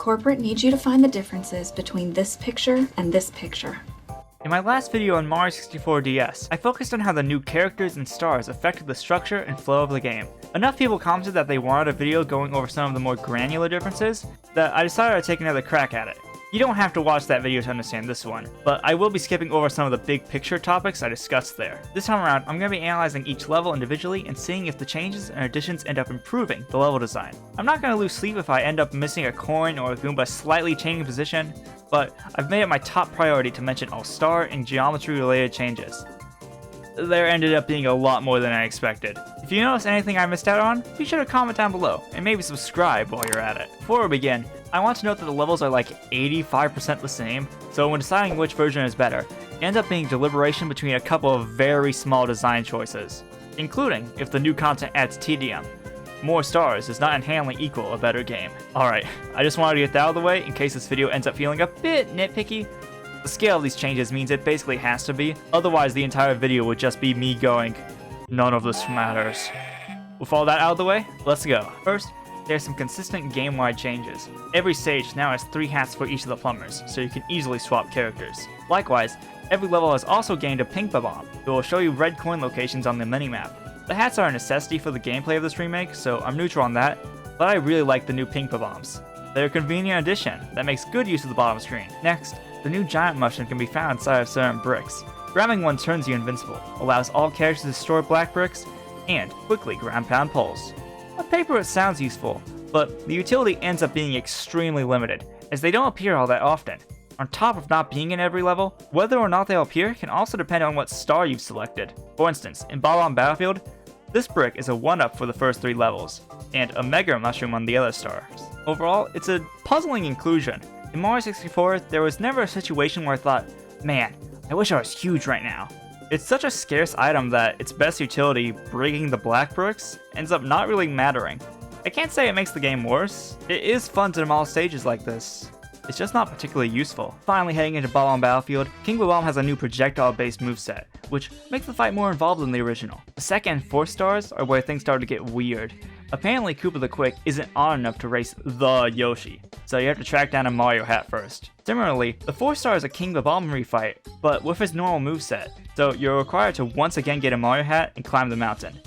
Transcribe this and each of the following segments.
Corporate needs you to find the differences between this picture and this picture. In my last video on Mario 64 DS, I focused on how the new characters and stars affected the structure and flow of the game. Enough people commented that they wanted a video going over some of the more granular differences that I decided to take another crack at it. You don't have to watch that video to understand this one, but I will be skipping over some of the big picture topics I discussed there. This time around, I'm going to be analyzing each level individually and seeing if the changes and additions end up improving the level design. I'm not going to lose sleep if I end up missing a coin or a Goomba slightly changing position, but I've made it my top priority to mention all star and geometry related changes. There ended up being a lot more than I expected. If you notice anything I missed out on, be sure to comment down below, and maybe subscribe while you're at it. Before we begin, I want to note that the levels are like 85% the same, so when deciding which version is better, it ends up being deliberation between a couple of very small design choices, including if the new content adds tedium. More stars does not inherently equal a better game. Alright, I just wanted to get that out of the way in case this video ends up feeling a bit nitpicky. The scale of these changes means it basically has to be, otherwise the entire video would just be me going, none of this matters. With all that out of the way, let's go. First, there's some consistent game-wide changes. Every stage now has 3 hats for each of the plumbers, so you can easily swap characters. Likewise, every level has also gained a pink bomb, that will show you red coin locations on the minimap. The hats are a necessity for the gameplay of this remake, so I'm neutral on that, but I really like the new pink bombs. They're a convenient addition that makes good use of the bottom screen. Next, the new giant mushroom can be found inside of certain bricks. Grabbing one turns you invincible, allows all characters to store black bricks, and quickly ground pound poles. On paper it sounds useful, but the utility ends up being extremely limited, as they don't appear all that often. On top of not being in every level, whether or not they'll appear can also depend on what star you've selected. For instance, in Bob-omb Battlefield, this brick is a 1-up for the first 3 levels, and a mega mushroom on the other stars. Overall, it's a puzzling inclusion. In Mario 64, there was never a situation where I thought, man, I wish I was huge right now. It's such a scarce item that its best utility, breaking the black bricks, ends up not really mattering. I can't say it makes the game worse. It is fun to demolish stages like this. It's just not particularly useful. Finally, heading into Bob-omb Battlefield, King Bob-omb has a new projectile-based moveset, which makes the fight more involved than the original. The second and 4th stars are where things start to get weird. Apparently, Koopa the Quick isn't on enough to race the Yoshi, so you have to track down a Mario hat first. Similarly, the 4th star is a King Bob-omb refight, but with his normal moveset, so you're required to once again get a Mario hat and climb the mountain.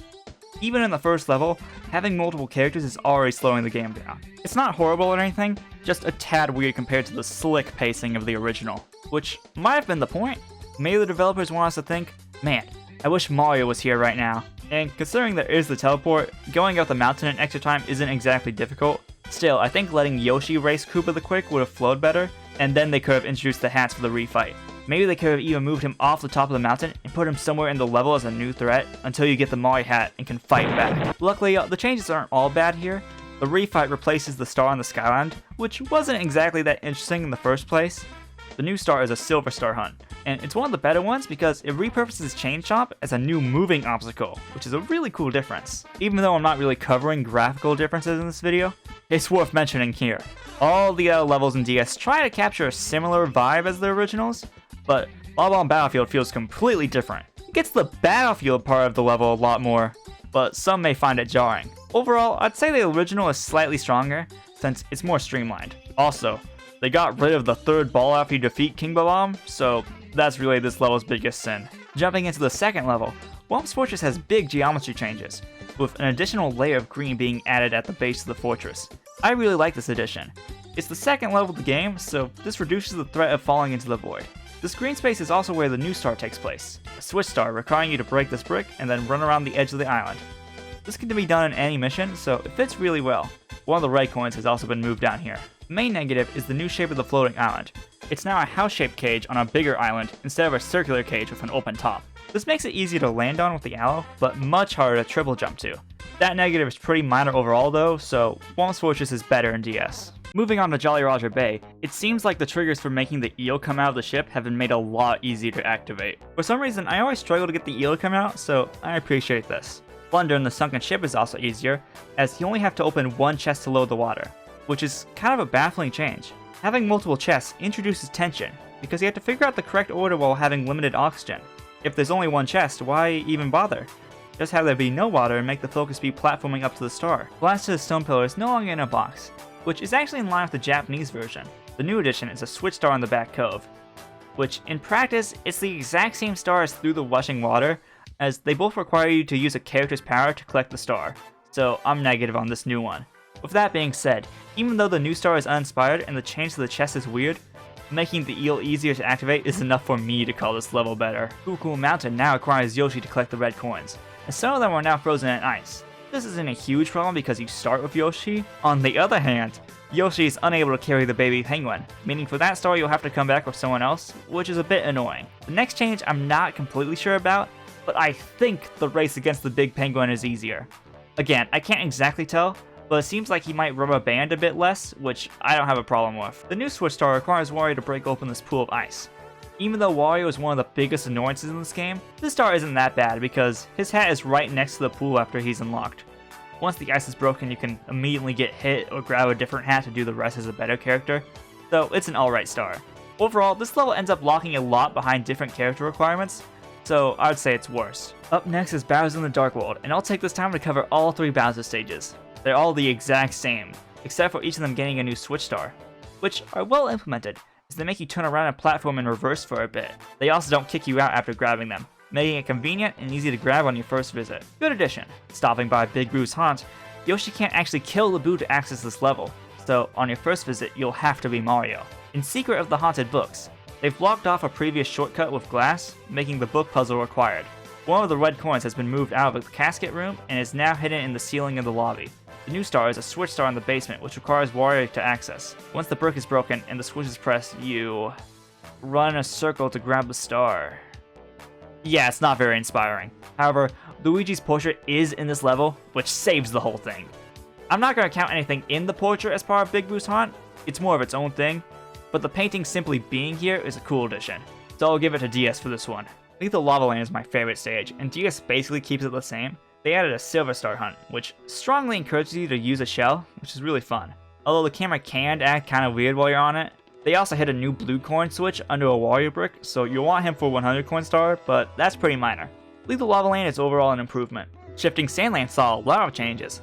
Even in the first level, having multiple characters is already slowing the game down. It's not horrible or anything, just a tad weird compared to the slick pacing of the original, which might have been the point. Maybe the developers want us to think, man, I wish Mario was here right now. And considering there is the teleport, going up the mountain in extra time isn't exactly difficult. Still, I think letting Yoshi race Koopa the Quick would have flowed better, and then they could have introduced the hats for the refight. Maybe they could have even moved him off the top of the mountain and put him somewhere in the level as a new threat until you get the Mario hat and can fight back. Luckily, the changes aren't all bad here. The refight replaces the star on the Skyland, which wasn't exactly that interesting in the first place. The new star is a Silver Star Hunt, and it's one of the better ones because it repurposes Chain Chomp as a new moving obstacle, which is a really cool difference. Even though I'm not really covering graphical differences in this video, it's worth mentioning here. All the other levels in DS try to capture a similar vibe as the originals, but Bob-omb Battlefield feels completely different. It gets the battlefield part of the level a lot more, but some may find it jarring. Overall, I'd say the original is slightly stronger, since it's more streamlined. Also, they got rid of the 3rd ball after you defeat King Bob-omb, so that's really this level's biggest sin. Jumping into the second level, Whomp's Fortress has big geometry changes, with an additional layer of green being added at the base of the fortress. I really like this addition. It's the second level of the game, so this reduces the threat of falling into the void. This green space is also where the new star takes place, a switch star requiring you to break this brick and then run around the edge of the island. This can be done in any mission, so it fits really well. One of the red coins has also been moved down here. The main negative is the new shape of the floating island. It's now a house-shaped cage on a bigger island instead of a circular cage with an open top. This makes it easy to land on with the aloe, but much harder to triple jump to. That negative is pretty minor overall though, so Whomp's Fortress is better in DS. Moving on to Jolly Roger Bay, it seems like the triggers for making the eel come out of the ship have been made a lot easier to activate. For some reason, I always struggle to get the eel to come out, so I appreciate this. Plunder in the sunken ship is also easier, as you only have to open one chest to load the water, which is kind of a baffling change. Having multiple chests introduces tension, because you have to figure out the correct order while having limited oxygen. If there's only one chest, why even bother? Just have there be no water and make the focus be platforming up to the star. Blasted stone pillar is no longer in a box. which is actually in line with the Japanese version. The new edition is a switch star in the back cove, which in practice it's the exact same star as Through the Rushing Water, as they both require you to use a character's power to collect the star, so I'm negative on this new one. With that being said, even though the new star is uninspired and the change to the chest is weird, making the eel easier to activate is enough for me to call this level better. Cool Mountain now requires Yoshi to collect the red coins, and some of them are now frozen in ice. This isn't a huge problem because you start with Yoshi. On the other hand, Yoshi is unable to carry the baby penguin, meaning for that star you'll have to come back with someone else, which is a bit annoying. The next change I'm not completely sure about, but I think the race against the big penguin is easier. Again, I can't exactly tell, but it seems like he might rubber band a bit less, which I don't have a problem with. The new Switch Star requires Wario to break open this pool of ice. Even though Wario is one of the biggest annoyances in this game, this star isn't that bad because his hat is right next to the pool after he's unlocked. Once the ice is broken, you can immediately get hit or grab a different hat to do the rest as a better character, so it's an alright star. Overall, this level ends up locking a lot behind different character requirements, so I'd say it's worse. Up next is Bowser in the Dark World, and I'll take this time to cover all 3 Bowser stages. They're all the exact same, except for each of them getting a new Switch Star, which are well implemented, as they make you turn around and platform in reverse for a bit. They also don't kick you out after grabbing them, making it convenient and easy to grab on your first visit. Good addition. Stopping by Big Boo's haunt, Yoshi can't actually kill the Boo to access this level, so on your first visit you'll have to be Mario. In Secret of the Haunted Books, they've blocked off a previous shortcut with glass, making the book puzzle required. One of the red coins has been moved out of the casket room and is now hidden in the ceiling of the lobby. The new star is a switch star in the basement, which requires Wario to access. Once the brick is broken and the switch is pressed, you run in a circle to grab the star. Yeah, it's not very inspiring. However, Luigi's portrait is in this level, which saves the whole thing. I'm not going to count anything in the portrait as part of Big Boo's haunt, it's more of its own thing, but the painting simply being here is a cool addition, so I'll give it to DS for this one. Lethal Lava Land is my favorite stage, and DS basically keeps it the same. They added a Silver Star hunt, which strongly encourages you to use a shell, which is really fun. Although the camera can act kinda weird while you're on it. They also hit a new blue coin switch under a Wario brick, so you'll want him for 100 coin star, but that's pretty minor. Lethal Lava Land is overall an improvement. Shifting Sandland saw a lot of changes.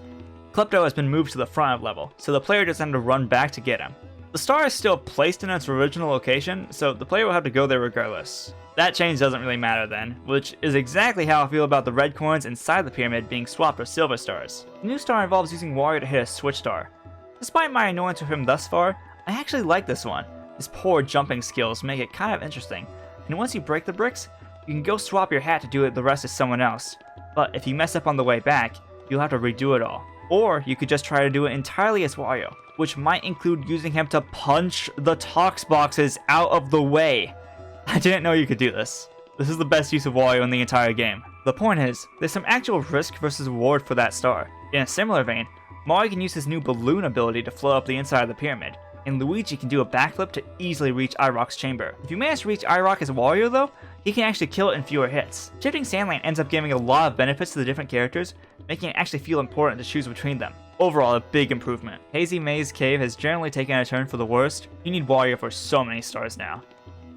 Klepto has been moved to the front of level, so the player doesn't have to run back to get him. The star is still placed in its original location, so the player will have to go there regardless. That change doesn't really matter then, which is exactly how I feel about the red coins inside the pyramid being swapped for silver stars. The new star involves using Wario to hit a switch star. Despite my annoyance with him thus far, I actually like this one. His poor jumping skills make it kind of interesting, and once you break the bricks, you can go swap your hat to do it the rest as someone else. But if you mess up on the way back, you'll have to redo it all. Or you could just try to do it entirely as Wario, which might include using him to punch the Tox boxes out of the way. I didn't know you could do this. This is the best use of Wario in the entire game. The point is, there's some actual risk versus reward for that star. In a similar vein, Mario can use his new balloon ability to float up the inside of the pyramid, and Luigi can do a backflip to easily reach Irok's chamber. If you manage to reach Irok as Wario though, he can actually kill it in fewer hits. Shifting Sandland ends up giving a lot of benefits to the different characters, making it actually feel important to choose between them. Overall, a big improvement. Hazy Maze Cave has generally taken a turn for the worst. You need Wario for so many stars now.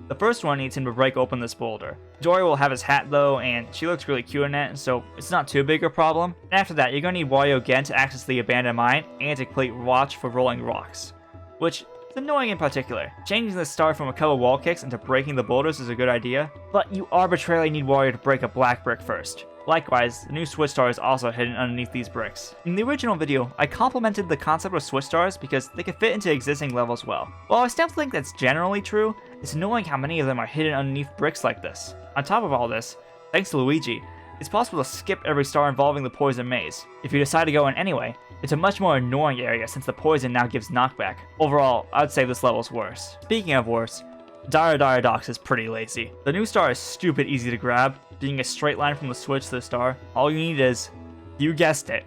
The first one needs him to break open this boulder. Dory will have his hat though, and she looks really cute in it, so it's not too big a problem. And after that, you're going to need Wario again to access the abandoned mine, and to complete Watch for rolling rocks, which is annoying in particular. Changing the star from a couple wall kicks into breaking the boulders is a good idea, but you arbitrarily need Wario to break a black brick first. Likewise, the new switch star is also hidden underneath these bricks. In the original video, I complimented the concept of switch stars because they could fit into existing levels well. While I still think that's generally true, it's annoying how many of them are hidden underneath bricks like this. On top of all this, thanks to Luigi, it's possible to skip every star involving the poison maze. If you decide to go in anyway, it's a much more annoying area since the poison now gives knockback. Overall, I'd say this level's worse. Speaking of worse, Dire Dire Docks is pretty lazy. The new star is stupid easy to grab, being a straight line from the switch to the star. All you need is, you guessed it,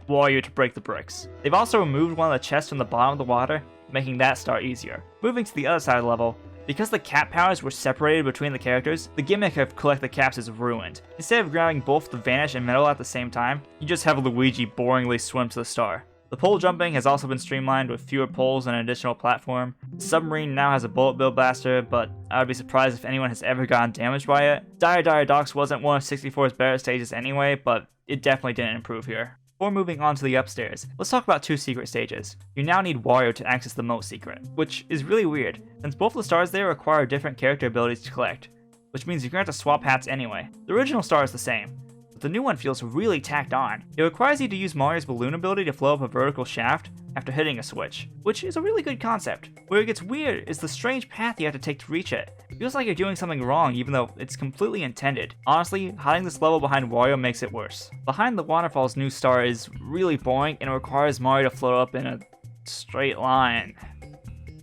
Wario to break the bricks. They've also removed one of the chests from the bottom of the water, making that star easier. Moving to the other side of the level, because the cap powers were separated between the characters, the gimmick of collect the caps is ruined. Instead of grabbing both the Vanish and Metal at the same time, you just have Luigi boringly swim to the star. The pole jumping has also been streamlined with fewer poles and an additional platform. The submarine now has a bullet bill blaster, but I would be surprised if anyone has ever gotten damaged by it. Dire Dire Docks wasn't one of 64's better stages anyway, but it definitely didn't improve here. Before moving on to the upstairs, let's talk about 2 secret stages. You now need Wario to access the most secret, which is really weird, since both the stars there require different character abilities to collect, which means you're going to have to swap hats anyway. The original star is the same, but the new one feels really tacked on. It requires you to use Mario's balloon ability to flow up a vertical shaft after hitting a switch, which is a really good concept. Where it gets weird is the strange path you have to take to reach it. It feels like you're doing something wrong even though it's completely intended. Honestly, hiding this level behind Wario makes it worse. Behind the waterfall's new star is really boring and it requires Mario to float up in a straight line.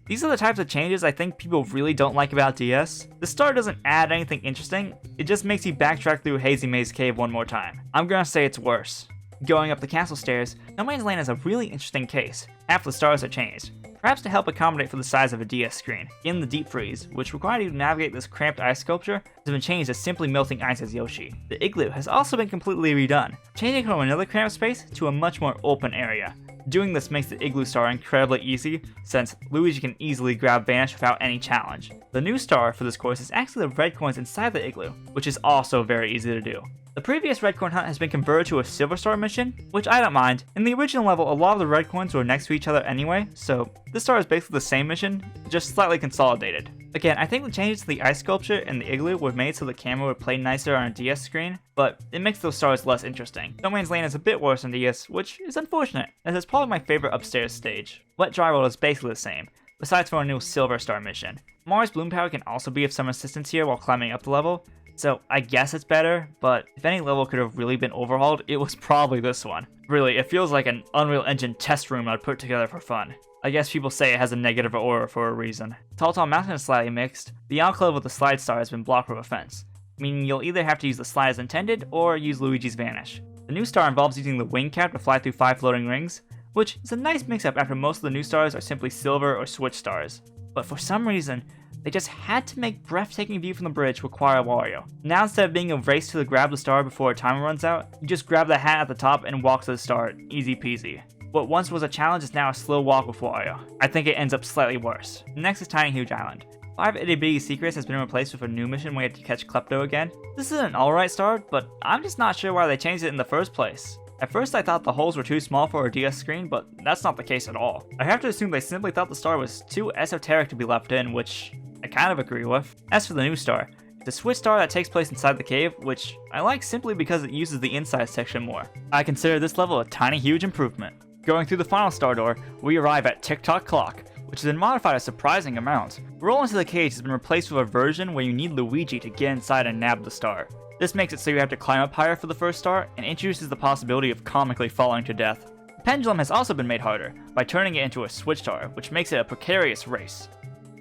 These are the types of changes I think people really don't like about DS. The star doesn't add anything interesting, it just makes you backtrack through Hazy Maze Cave one more time. I'm gonna say it's worse. Going up the castle stairs, No Man's Land is a really interesting case. Half the stars are changed, perhaps to help accommodate for the size of a DS screen. In the Deep Freeze, which required you to navigate this cramped ice sculpture, has been changed to simply melting ice as Yoshi. The Igloo has also been completely redone, changing from another cramped space to a much more open area. Doing this makes the Igloo star incredibly easy, since Luigi can easily grab Vanish without any challenge. The new star for this course is actually the red coins inside the Igloo, which is also very easy to do. The previous red coin hunt has been converted to a silver star mission, which I don't mind. In the original level, a lot of the red coins were next to each other anyway, so this star is basically the same mission, just slightly consolidated. Again, I think the changes to the ice sculpture and the Igloo were made so the camera would play nicer on a DS screen, but it makes those stars less interesting. No Man's Land is a bit worse on DS, which is unfortunate, as it's probably my favorite upstairs stage. Wet Dry World is basically the same, besides for a new silver star mission. Mario's Bloom Power can also be of some assistance here while climbing up the level, so I guess it's better, but if any level could have really been overhauled, it was probably this one. Really, it feels like an Unreal Engine test room I'd put together for fun. I guess people say it has a negative aura for a reason. Tall Tall Mountain is slightly mixed. The enclave with the slide star has been blocked with a fence, meaning you'll either have to use the slide as intended or use Luigi's Vanish. The new star involves using the wing cap to fly through 5 floating rings, which is a nice mix-up after most of the new stars are simply silver or switch stars. But for some reason, they just had to make breathtaking view from the bridge require Wario. Now instead of being a race to grab the star before a timer runs out, you just grab the hat at the top and walk to the star, easy peasy. What once was a challenge is now a slow walk with Wario. I think it ends up slightly worse. Next is Tiny Huge Island. 5 Itty Bitty Secrets has been replaced with a new mission where you have to catch Klepto again. This is an alright start, but I'm just not sure why they changed it in the first place. At first I thought the holes were too small for a DS screen, but that's not the case at all. I have to assume they simply thought the star was too esoteric to be left in, which I kind of agree with. As for the new star, it's a switch star that takes place inside the cave, which I like simply because it uses the inside section more. I consider this level a tiny huge improvement. Going through the final star door, we arrive at Tick Tock Clock, which has been modified a surprising amount. Roll into the cage has been replaced with a version where you need Luigi to get inside and nab the star. This makes it so you have to climb up higher for the first star, and introduces the possibility of comically falling to death. The pendulum has also been made harder, by turning it into a switch star, which makes it a precarious race.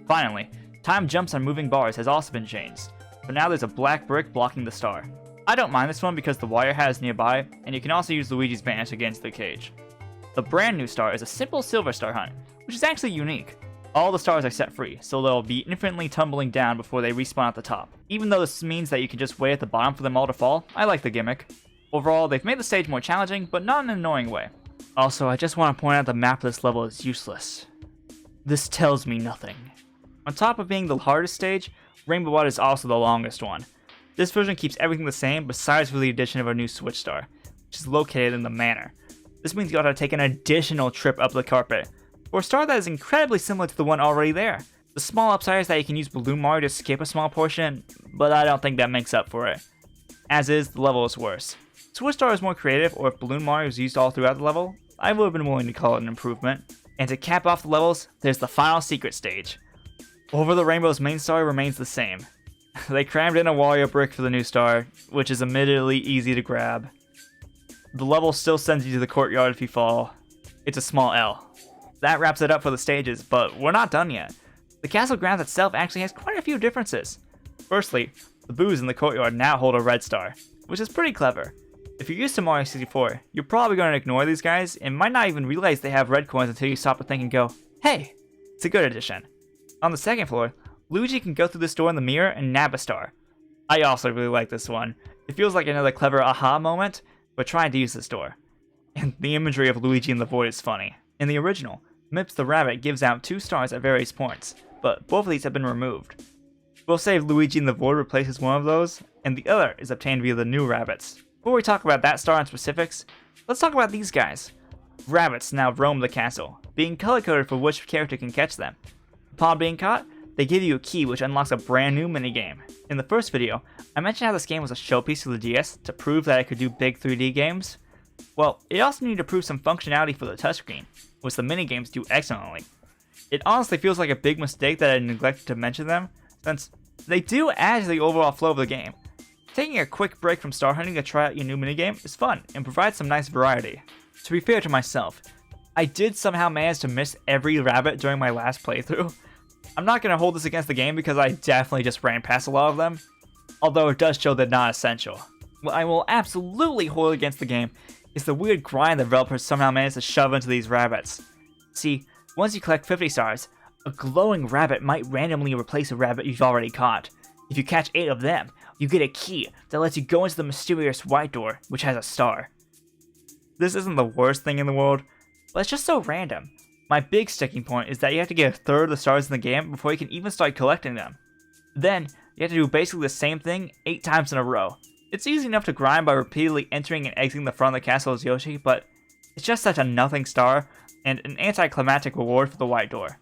Finally, time jumps on moving bars has also been changed, but now there's a black brick blocking the star. I don't mind this one because the wire hat is nearby, and you can also use Luigi's Vanish against the cage. The brand new star is a simple silver star hunt, which is actually unique. All the stars are set free, so they'll be infinitely tumbling down before they respawn at the top. Even though this means that you can just wait at the bottom for them all to fall, I like the gimmick. Overall, they've made the stage more challenging, but not in an annoying way. Also, I just want to point out the map of this level is useless. This tells me nothing. On top of being the hardest stage, Rainbow Water is also the longest one. This version keeps everything the same besides for the addition of a new switch star, which is located in the manor. This means you gotta take an additional trip up the carpet, for a star that is incredibly similar to the one already there. The small upside is that you can use Balloon Mario to skip a small portion, but I don't think that makes up for it. As is, the level is worse. Switch Star is more creative, or if Balloon Mario is used all throughout the level, I would have been willing to call it an improvement. And to cap off the levels, there's the final secret stage. Over the Rainbow's main star remains the same. They crammed in a Wario brick for the new star, which is admittedly easy to grab. The level still sends you to the courtyard if you fall. It's a small L. That wraps it up for the stages, but we're not done yet. The castle grounds itself actually has quite a few differences. Firstly, the boos in the courtyard now hold a red star, which is pretty clever. If you're used to Mario 64, you're probably going to ignore these guys and might not even realize they have red coins until you stop to think and go, hey, it's a good addition. On the second floor, Luigi can go through this door in the mirror and nab a star. I also really like this one. It feels like another clever aha moment, but trying to use this door. And the imagery of Luigi in the void is funny. In the original, Mips the rabbit gives out 2 stars at various points, but both of these have been removed. We'll say Luigi in the void replaces one of those, and the other is obtained via the new rabbits. Before we talk about that star in specifics, Let's talk about these guys. Rabbits now roam the castle, being color-coded for which character can catch them. Upon being caught, they give you a key which unlocks a brand new minigame. In the first video, I mentioned how this game was a showpiece for the DS to prove that it could do big 3D games. Well, it also needed to prove some functionality for the touchscreen, which the minigames do excellently. It honestly feels like a big mistake that I neglected to mention them, since they do add to the overall flow of the game. Taking a quick break from star hunting to try out your new minigame is fun and provides some nice variety. To be fair to myself, I did somehow manage to miss every rabbit during my last playthrough. I'm not going to hold this against the game because I definitely just ran past a lot of them, although it does show they're not essential. What I will absolutely hold against the game is the weird grind the developers somehow managed to shove into these rabbits. See, once you collect 50 stars, a glowing rabbit might randomly replace a rabbit you've already caught. If you catch 8 of them, you get a key that lets you go into the mysterious white door, which has a star. This isn't the worst thing in the world, but it's just so random. My big sticking point is that you have to get a third of the stars in the game before you can even start collecting them. Then, you have to do basically the same thing 8 times in a row. It's easy enough to grind by repeatedly entering and exiting the front of the castle as Yoshi, but it's just such a nothing star and an anticlimactic reward for the white door.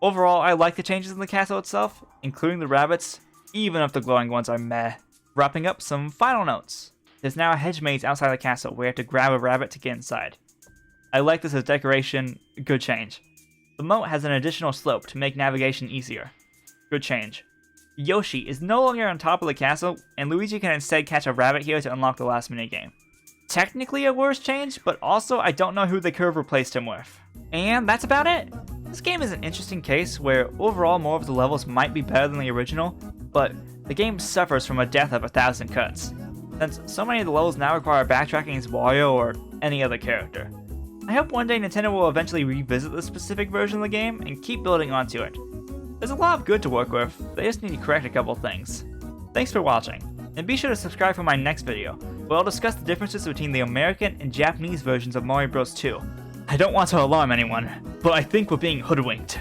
Overall, I like the changes in the castle itself, including the rabbits, even if the glowing ones are meh. Wrapping up, some final notes. There's now a hedge maze outside the castle where you have to grab a rabbit to get inside. I like this as decoration, good change. The moat has an additional slope to make navigation easier. Good change. Yoshi is no longer on top of the castle, and Luigi can instead catch a rabbit here to unlock the last minigame. Technically a worse change, but also I don't know who they could have replaced him with. And that's about it! This game is an interesting case where overall more of the levels might be better than the original, but the game suffers from a death of 1,000 cuts, since so many of the levels now require backtracking as Wario or any other character. I hope one day Nintendo will eventually revisit this specific version of the game and keep building onto it. There's a lot of good to work with, they just need to correct a couple things. Thanks for watching, and be sure to subscribe for my next video, where I'll discuss the differences between the American and Japanese versions of Mario Bros. 2. I don't want to alarm anyone, but I think we're being hoodwinked.